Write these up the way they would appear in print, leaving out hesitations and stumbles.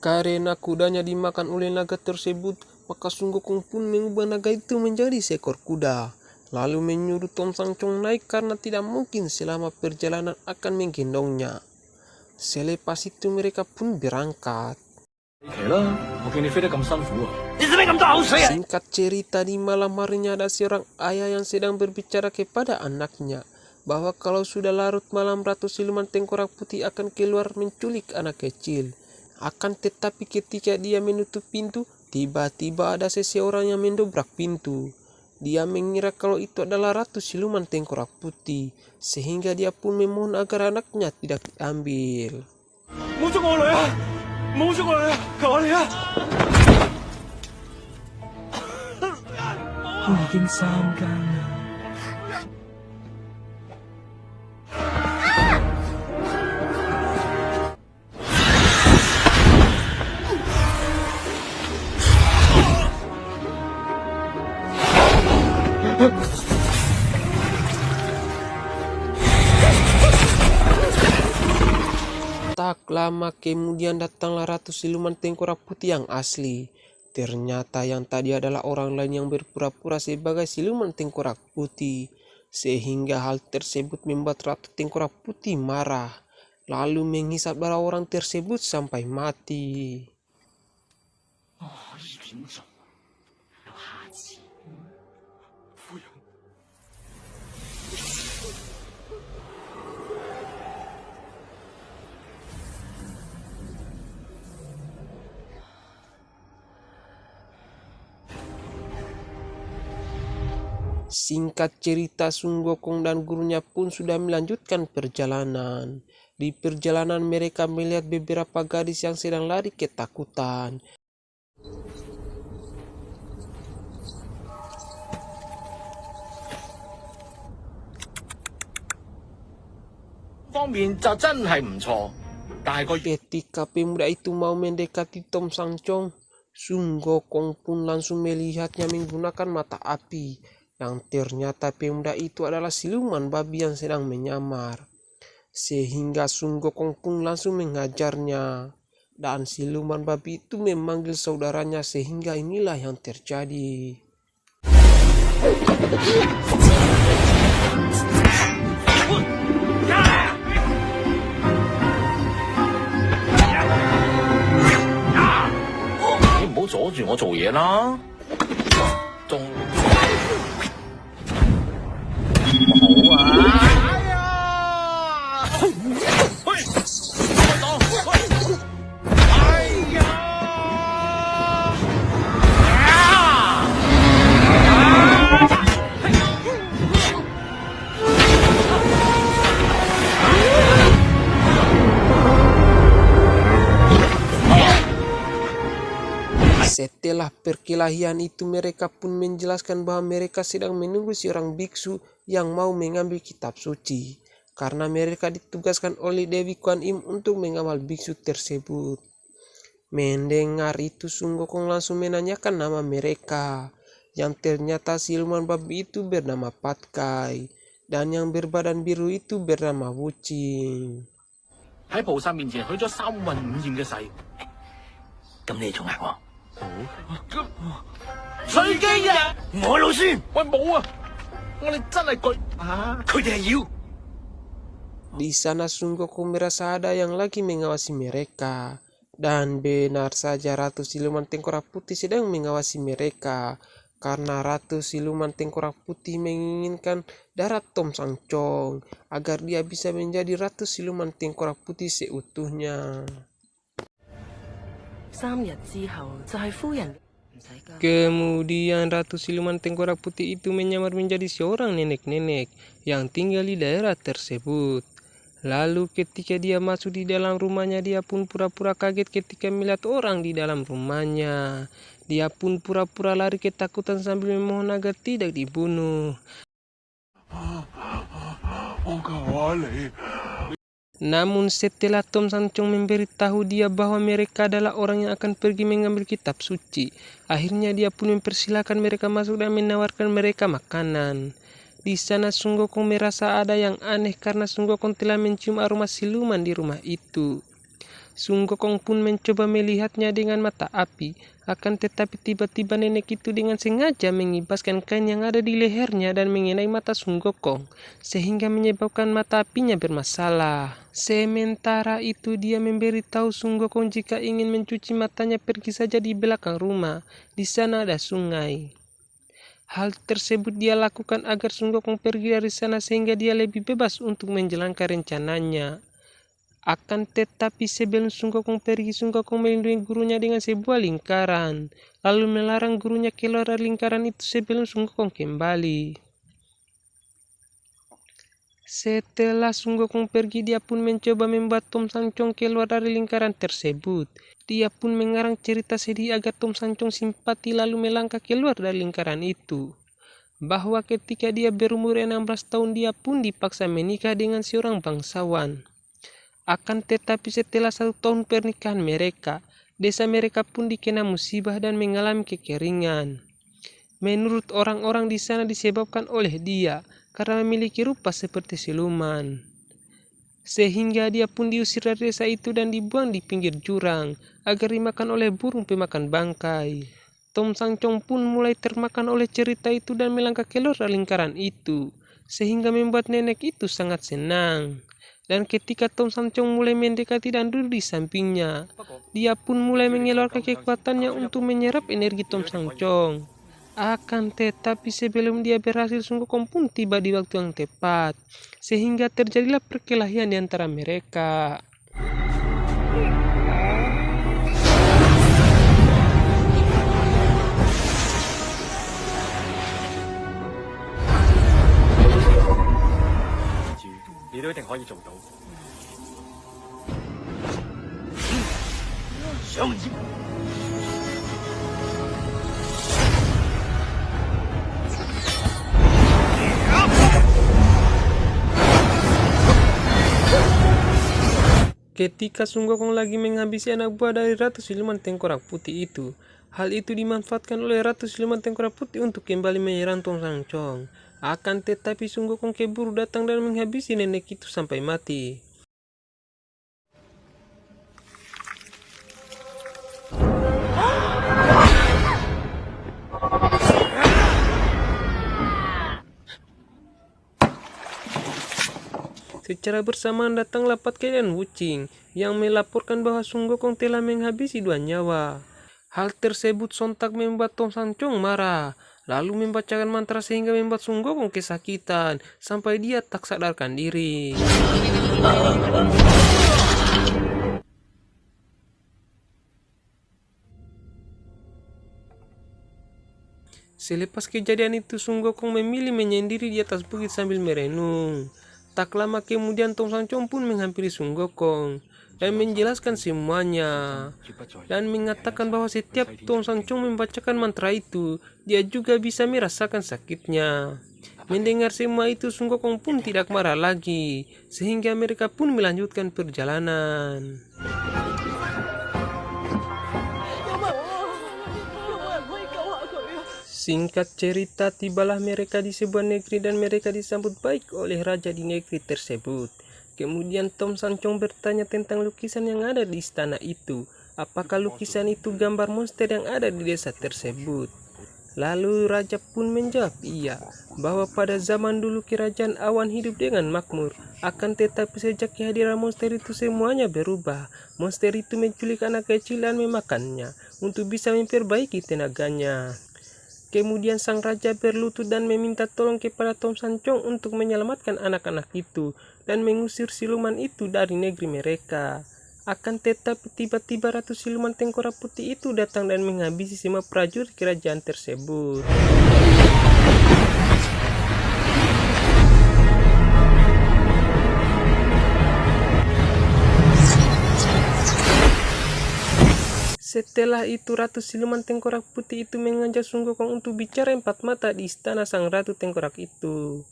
Karena kudanya dimakan oleh naga tersebut, maka Sun Gokong pun mengubah naga itu menjadi seekor kuda, lalu menyuruh Tom Sang Chong naik karena tidak mungkin selama perjalanan akan menggendongnya. Selepas itu mereka pun berangkat. Singkat cerita, di malam harinya ada seorang ayah yang sedang berbicara kepada anaknya bahwa kalau sudah larut malam Ratu Siluman Tengkorak Putih akan keluar menculik anak kecil. Akan tetapi ketika dia menutup pintu, tiba-tiba ada seseorang yang mendobrak pintu. Dia mengira kalau itu adalah Ratu Siluman Tengkorak Putih, sehingga dia pun memohon agar anaknya tidak diambil. Tak lama kemudian datanglah Ratu Siluman Tengkorak Putih yang asli. Ternyata yang tadi adalah orang lain yang berpura-pura sebagai Siluman Tengkorak Putih. Sehingga hal tersebut membuat Ratu Tengkorak Putih marah, lalu menghisap darah orang tersebut sampai mati. Singkat cerita, Sun Gokong dan gurunya pun sudah melanjutkan perjalanan. Di perjalanan mereka melihat beberapa gadis yang sedang lari ketakutan. Ketika pemuda itu mau mendekati Tom Sang Chong, Sun Gokong pun langsung melihatnya menggunakan mata api, yang ternyata pemuda itu adalah siluman babi yang sedang menyamar. Sehingga Sun Gokong pun langsung mengajarnya, dan siluman babi itu memanggil saudaranya, sehingga inilah yang terjadi. Setelah perkelahian itu, mereka pun menjelaskan bahwa mereka sedang menunggu seorang biksu yang mau mengambil kitab suci, karena mereka ditugaskan oleh Dewi Kuan Im untuk mengawal biksu tersebut. Mendengar itu, Sun Gokong langsung menanyakan nama mereka, yang ternyata siluman babi itu bernama Patkai, dan yang berbadan biru itu bernama Wucing. Di sana Sun Gokong merasa ada yang lagi mengawasi mereka, dan benar saja Ratu Siluman Tengkorak Putih sedang mengawasi mereka, karena Ratu Siluman Tengkorak Putih menginginkan darah Tom Sang Chong agar dia bisa menjadi Ratu Siluman Tengkorak Putih seutuhnya. Kemudian Ratu Siluman Tengkorak Putih itu menyamar menjadi seorang nenek-nenek yang tinggal di daerah tersebut. Lalu ketika dia masuk di dalam rumahnya, dia pun pura-pura kaget ketika melihat orang di dalam rumahnya. Dia pun pura-pura lari ketakutan sambil memohon agar tidak dibunuh. Namun setelah Tom Sang Chong memberitahu dia bahwa mereka adalah orang yang akan pergi mengambil kitab suci, akhirnya dia pun mempersilahkan mereka masuk dan menawarkan mereka makanan. Di sana Sun Gokong merasa ada yang aneh karena Sun Gokong telah mencium aroma siluman di rumah itu. Sung Gokong pun mencoba melihatnya dengan mata api. Akan tetapi tiba-tiba nenek itu dengan sengaja mengibaskan kain yang ada di lehernya dan mengenai mata Sung Gokong, sehingga menyebabkan mata apinya bermasalah. Sementara itu dia memberitahu Sung Gokong jika ingin mencuci matanya pergi saja di belakang rumah. Di sana ada sungai. Hal tersebut dia lakukan agar Sung Gokong pergi dari sana sehingga dia lebih bebas untuk menjalankan rencananya. Akan tetapi sebelum Sung Gokong pergi, Sung Gokong melindungi gurunya dengan sebuah lingkaran, lalu melarang gurunya keluar dari lingkaran itu sebelum Sung Gokong kembali. Setelah Sung Gokong pergi, dia pun mencoba membuat Tom Sancong keluar dari lingkaran tersebut. Dia pun mengarang cerita sedih agar Tom Sancong simpati lalu melangkah keluar dari lingkaran itu. Bahwa ketika dia berumur 16 tahun dia pun dipaksa menikah dengan seorang bangsawan. Akan tetapi setelah 1 tahun pernikahan mereka, desa mereka pun dikena musibah dan mengalami kekeringan. Menurut orang-orang di sana disebabkan oleh dia karena memiliki rupa seperti siluman. Sehingga dia pun diusir dari desa itu dan dibuang di pinggir jurang agar dimakan oleh burung pemakan bangkai. Tom Sancong pun mulai termakan oleh cerita itu dan melangkah keluar dari lingkaran itu, sehingga membuat nenek itu sangat senang. Dan ketika Tom Sancong mulai mendekati dan duduk di sampingnya, dia pun mulai mengeluarkan kekuatannya untuk menyerap energi Tom Sancong. Akan tetapi sebelum dia berhasil, Sung Gokong pun tiba di waktu yang tepat, sehingga terjadilah perkelahian di antara mereka. Ketika Sung Gokong lagi menghabisi anak buah dari Ratu Siluman Tengkorak Putih itu, hal itu dimanfaatkan oleh Ratu Siluman Tengkorak Putih untuk kembali menyerang Tom Sancong. Akan tetapi Sung Gokong keburu datang dan menghabisi nenek itu sampai mati. Secara bersamaan datanglah Patkai dan Wuching yang melaporkan bahwa Sung Gokong telah menghabisi 2 nyawa. Hal tersebut sontak membuat Tom Sancong marah, lalu membacakan mantra sehingga membuat Sung Gokong kesakitan sampai dia tak sadarkan diri. Selepas kejadian itu, Sung Gokong memilih menyendiri di atas bukit sambil merenung. Tak lama kemudian Tom Sancong pun menghampiri Sung Gokong dan menjelaskan semuanya, dan mengatakan bahwa setiap Tom Sancong membacakan mantra itu, dia juga bisa merasakan sakitnya. Mendengar semua itu, Sung Gokong pun tidak marah lagi, sehingga mereka pun melanjutkan perjalanan. Singkat cerita, tibalah mereka di sebuah negeri dan mereka disambut baik oleh raja di negeri tersebut. Kemudian Tom Sancong bertanya tentang lukisan yang ada di istana itu. Apakah lukisan itu gambar monster yang ada di desa tersebut? Lalu raja pun menjawab iya, bahwa pada zaman dulu kerajaan awan hidup dengan makmur. Akan tetapi sejak kehadiran monster itu semuanya berubah. Monster itu menculik anak kecil dan memakannya untuk bisa memperbaiki tenaganya. Kemudian sang raja berlutut dan meminta tolong kepada Tom Sancong untuk menyelamatkan anak-anak itu dan mengusir siluman itu dari negeri mereka. Akan tetapi tiba-tiba Ratu Siluman Tengkorak Putih itu datang dan menghabisi semua prajurit kerajaan tersebut. Setelah itu Ratu Siluman Tengkorak Putih itu mengajak Sung Gokong untuk bicara 4 mata di istana sang Ratu Tengkorak itu.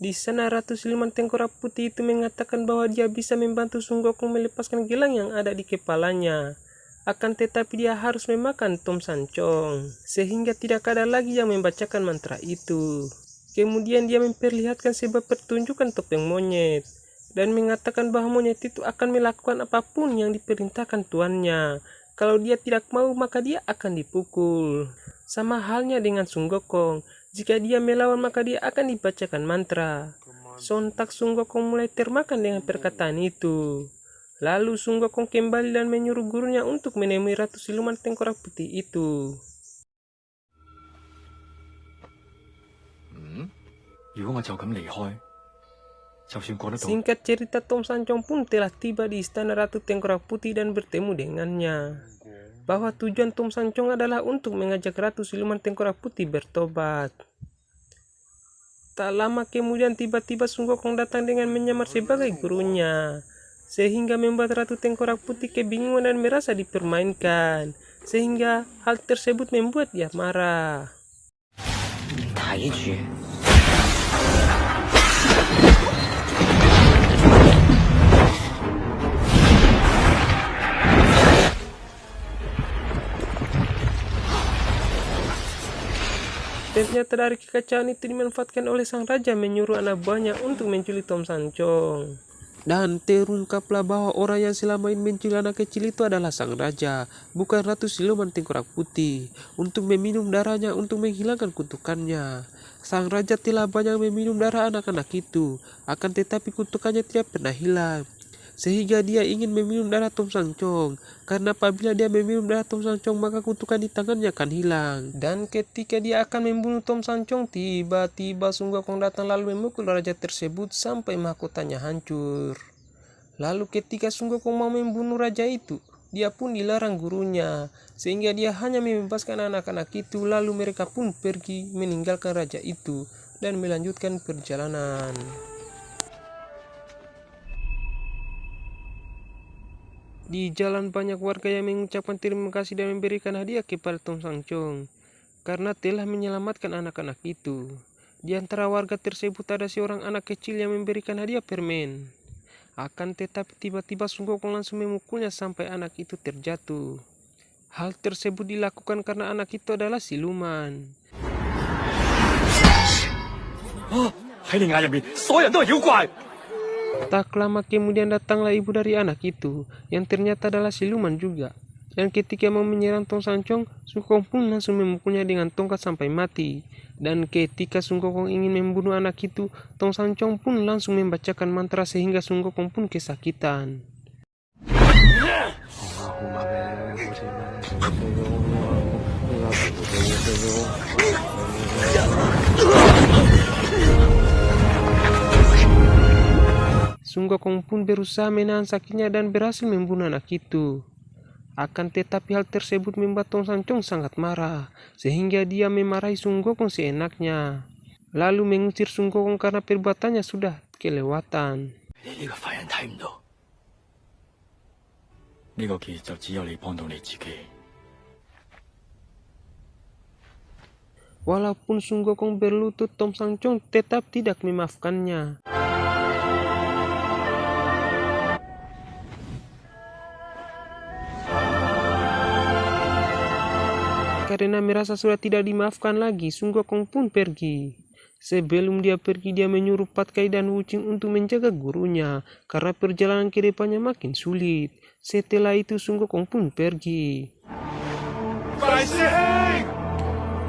Di sana Ratu Siluman Tengkorak Putih itu mengatakan bahwa dia bisa membantu Sung Gokong melepaskan gelang yang ada di kepalanya. Akan tetapi dia harus memakan Tom Sancong, sehingga tidak ada lagi yang membacakan mantra itu. Kemudian dia memperlihatkan sebuah pertunjukan topeng monyet. dan mengatakan bahwa monyet itu akan melakukan apapun yang diperintahkan tuannya. Kalau dia tidak mau, maka dia akan dipukul. Sama halnya dengan Sun Gokong, jika dia melawan maka dia akan dibacakan mantra. Sontak Sun Gokong mulai termakan dengan perkataan itu. Lalu Sun Gokong kembali dan menyuruh gurunya untuk menemui Ratu Siluman Tengkorak Putih itu. 如果我就咁離開，就算過得到。 Singkat cerita, Tom Sancong pun telah tiba di istana Ratu Tengkorak Putih dan bertemu dengannya. Bahwa tujuan Tom Sancong adalah untuk mengajak Ratu Siluman Tengkorak Putih bertobat. Tak lama kemudian tiba-tiba Sun Gokong datang dengan menyamar sebagai gurunya, sehingga membuat Ratu Tengkorak Putih kebingungan dan merasa dipermainkan, sehingga hal tersebut membuat dia marah. 打一局。 Ternyata dari kekacauan itu dimanfaatkan oleh sang raja menyuruh anak buahnya untuk menculik Tom Sancong. Dan terungkaplah bahwa orang yang selama ini menculik anak kecil itu adalah sang raja, bukan Ratu Siluman Tengkorak Putih, untuk meminum darahnya untuk menghilangkan kutukannya. Sang raja telah banyak meminum darah anak-anak itu, akan tetapi kutukannya tidak pernah hilang. Sehingga dia ingin meminum darah Tom Sancong, karena apabila dia meminum darah Tom Sancong maka kutukan di tangannya akan hilang. Dan ketika dia akan membunuh Tom Sancong, tiba-tiba Sun Gokong datang lalu memukul raja tersebut sampai mahkotanya hancur. Lalu ketika Sun Gokong mau membunuh raja itu, dia pun dilarang gurunya, sehingga dia hanya membebaskan anak-anak itu, lalu mereka pun pergi meninggalkan raja itu dan melanjutkan perjalanan. Di jalan banyak warga yang mengucapkan terima kasih dan memberikan hadiah kepada Tom Sancong karena telah menyelamatkan anak-anak itu. Di antara warga tersebut ada seorang anak kecil yang memberikan hadiah permen. Akan tetapi tiba-tiba Sun Gokong langsung memukulnya sampai anak itu terjatuh. Hal tersebut dilakukan karena anak itu adalah siluman. 喺你眼入面，所有人都係妖怪。 Tak lama kemudian datanglah ibu dari anak itu, yang ternyata adalah siluman juga. Dan ketika mau menyerang Tom Sancong, Sun Gokong pun langsung memukulnya dengan tongkat sampai mati. Dan ketika Sun Gokong ingin membunuh anak itu, Tom Sancong pun langsung membacakan mantra sehingga Sun Gokong pun kesakitan. Sun Gokong pun berusaha menahan sakitnya dan berhasil membunuh anak itu. Akan tetapi hal tersebut membuat Tom Sancong sangat marah, sehingga dia memarahi Sun Gokong seenaknya. Lalu mengusir Sun Gokong karena perbuatannya sudah kelewatan. 你呢個廢人睇唔到，呢個結就只有你幫到你自己。 Walaupun Sun Gokong berlutut, Tom Sancong tetap tidak memaafkannya. Karena merasa sudah tidak dimaafkan lagi, Sun Gokong pun pergi. Sebelum dia pergi, dia menyuruh Pat Kai dan Wu Qing untuk menjaga gurunya, karena perjalanan ke depannya makin sulit. Setelah itu Sun Gokong pun pergi.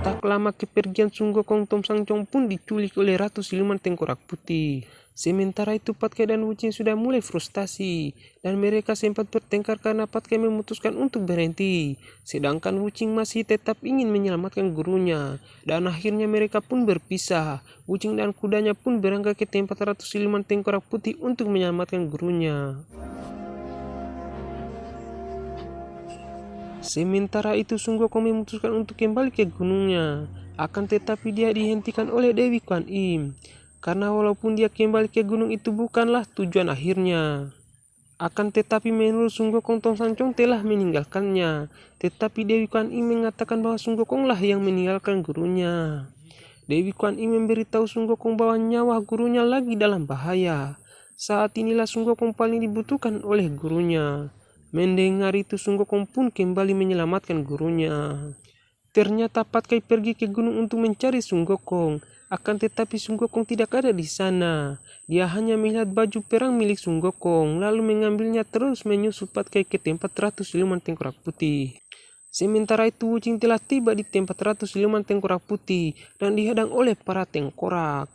Tak lama kepergian Sun Gokong, Tom Sancong pun diculik oleh Ratu Siluman Tengkorak Putih. Sementara itu Pat Kai dan Wu Qing sudah mulai frustasi, dan mereka sempat bertengkar karena Pat Kai memutuskan untuk berhenti, sedangkan Wu Qing masih tetap ingin menyelamatkan gurunya, dan akhirnya mereka pun berpisah. Wu Qing dan kudanya pun berangkat ke tempat Ratu Siluman Tengkorak Putih untuk menyelamatkan gurunya. Sementara itu Sun Gokong memutuskan untuk kembali ke gunungnya, akan tetapi dia dihentikan oleh Dewi Kuan Im. Karena walaupun dia kembali ke gunung itu bukanlah tujuan akhirnya. Akan tetapi menurut Sun Gokong, Tom Sancong telah meninggalkannya. Tetapi Dewi Kuan Im mengatakan bahwa Sun Gokong lah yang meninggalkan gurunya. Dewi Kuan Im memberitahu Sun Gokong bahwa nyawa gurunya lagi dalam bahaya. Saat inilah Sun Gokong paling dibutuhkan oleh gurunya. Mendengar itu Sun Gokong pun kembali menyelamatkan gurunya. Ternyata Patkai pergi ke gunung untuk mencari Sun Gokong. Akan tetapi Sun Gokong tidak ada di sana. Dia hanya melihat baju perang milik Sun Gokong, lalu mengambilnya terus menyusul Patkai ke tempat Ratu Siluman Tengkorak Putih. Sementara itu Wuching telah tiba di tempat Ratu Siluman Tengkorak Putih dan dihadang oleh para tengkorak.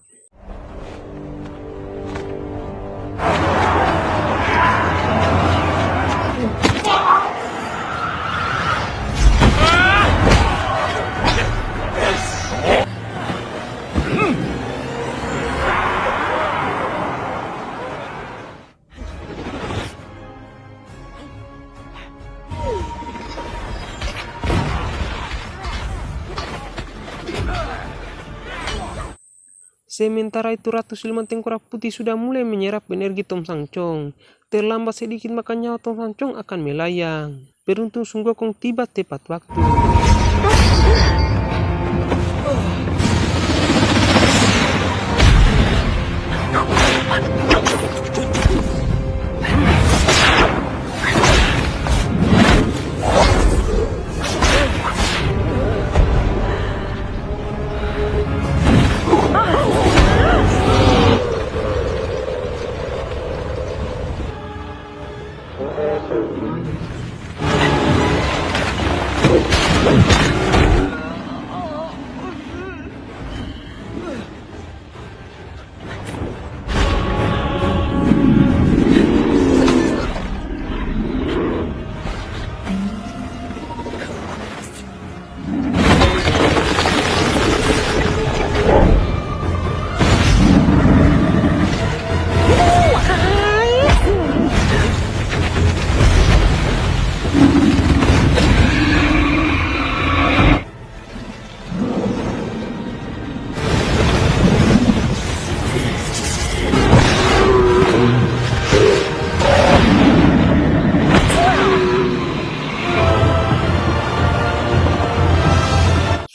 Sementara itu Ratu Siluman Tengkorak Putih sudah mulai menyerap energi Tom Sangcong. Terlambat sedikit maka nyawa Tom Sangcong akan melayang. Beruntung Sun Gokong tiba tepat waktu.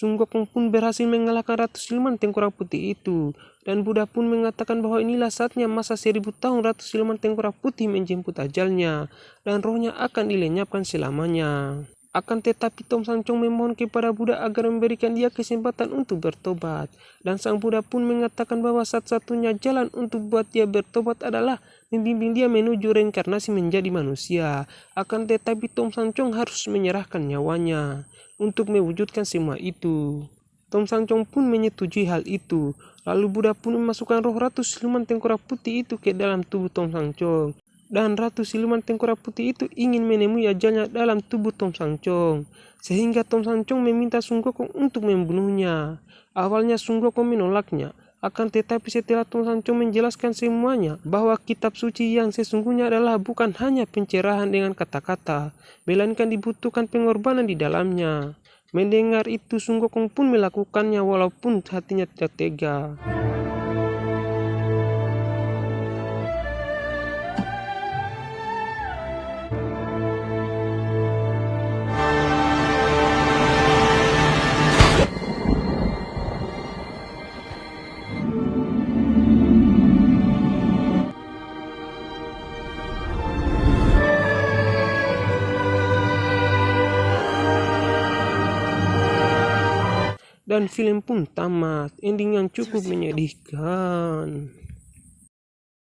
Sun Gokong pun berhasil mengalahkan Ratu Siluman Tengkorak Putih itu. Dan Buddha pun mengatakan bahwa inilah saatnya masa 1000 tahun Ratu Siluman Tengkorak Putih menjemput ajalnya. Dan rohnya akan dilenyapkan selamanya. Akan tetapi Tom Sangcong memohon kepada Buddha agar memberikan dia kesempatan untuk bertobat. Dan Sang Buddha pun mengatakan bahwa satu-satunya jalan untuk buat dia bertobat adalah membimbing dia menuju reinkarnasi menjadi manusia. Akan tetapi Tom Sangcong harus menyerahkan nyawanya untuk mewujudkan semua itu. Tom Sangcong pun menyetujui hal itu. Lalu Buddha pun memasukkan roh Ratu Siluman Tengkorak Putih itu ke dalam tubuh Tom Sangcong. Dan Ratu Siluman Tengkorak Putih itu ingin menemui ajalnya dalam tubuh Tom Sangcong. Sehingga Tom Sangcong meminta Sun Gokong untuk membunuhnya. Awalnya Sun Gokong menolaknya. Akan tetapi setelah Tom Sangcong menjelaskan semuanya bahwa kitab suci yang sesungguhnya adalah bukan hanya pencerahan dengan kata-kata, melainkan dibutuhkan pengorbanan di dalamnya. Mendengar itu Sun Gokong pun melakukannya walaupun hatinya tidak tega. Dan film pun tamat, ending yang cukup menyedihkan.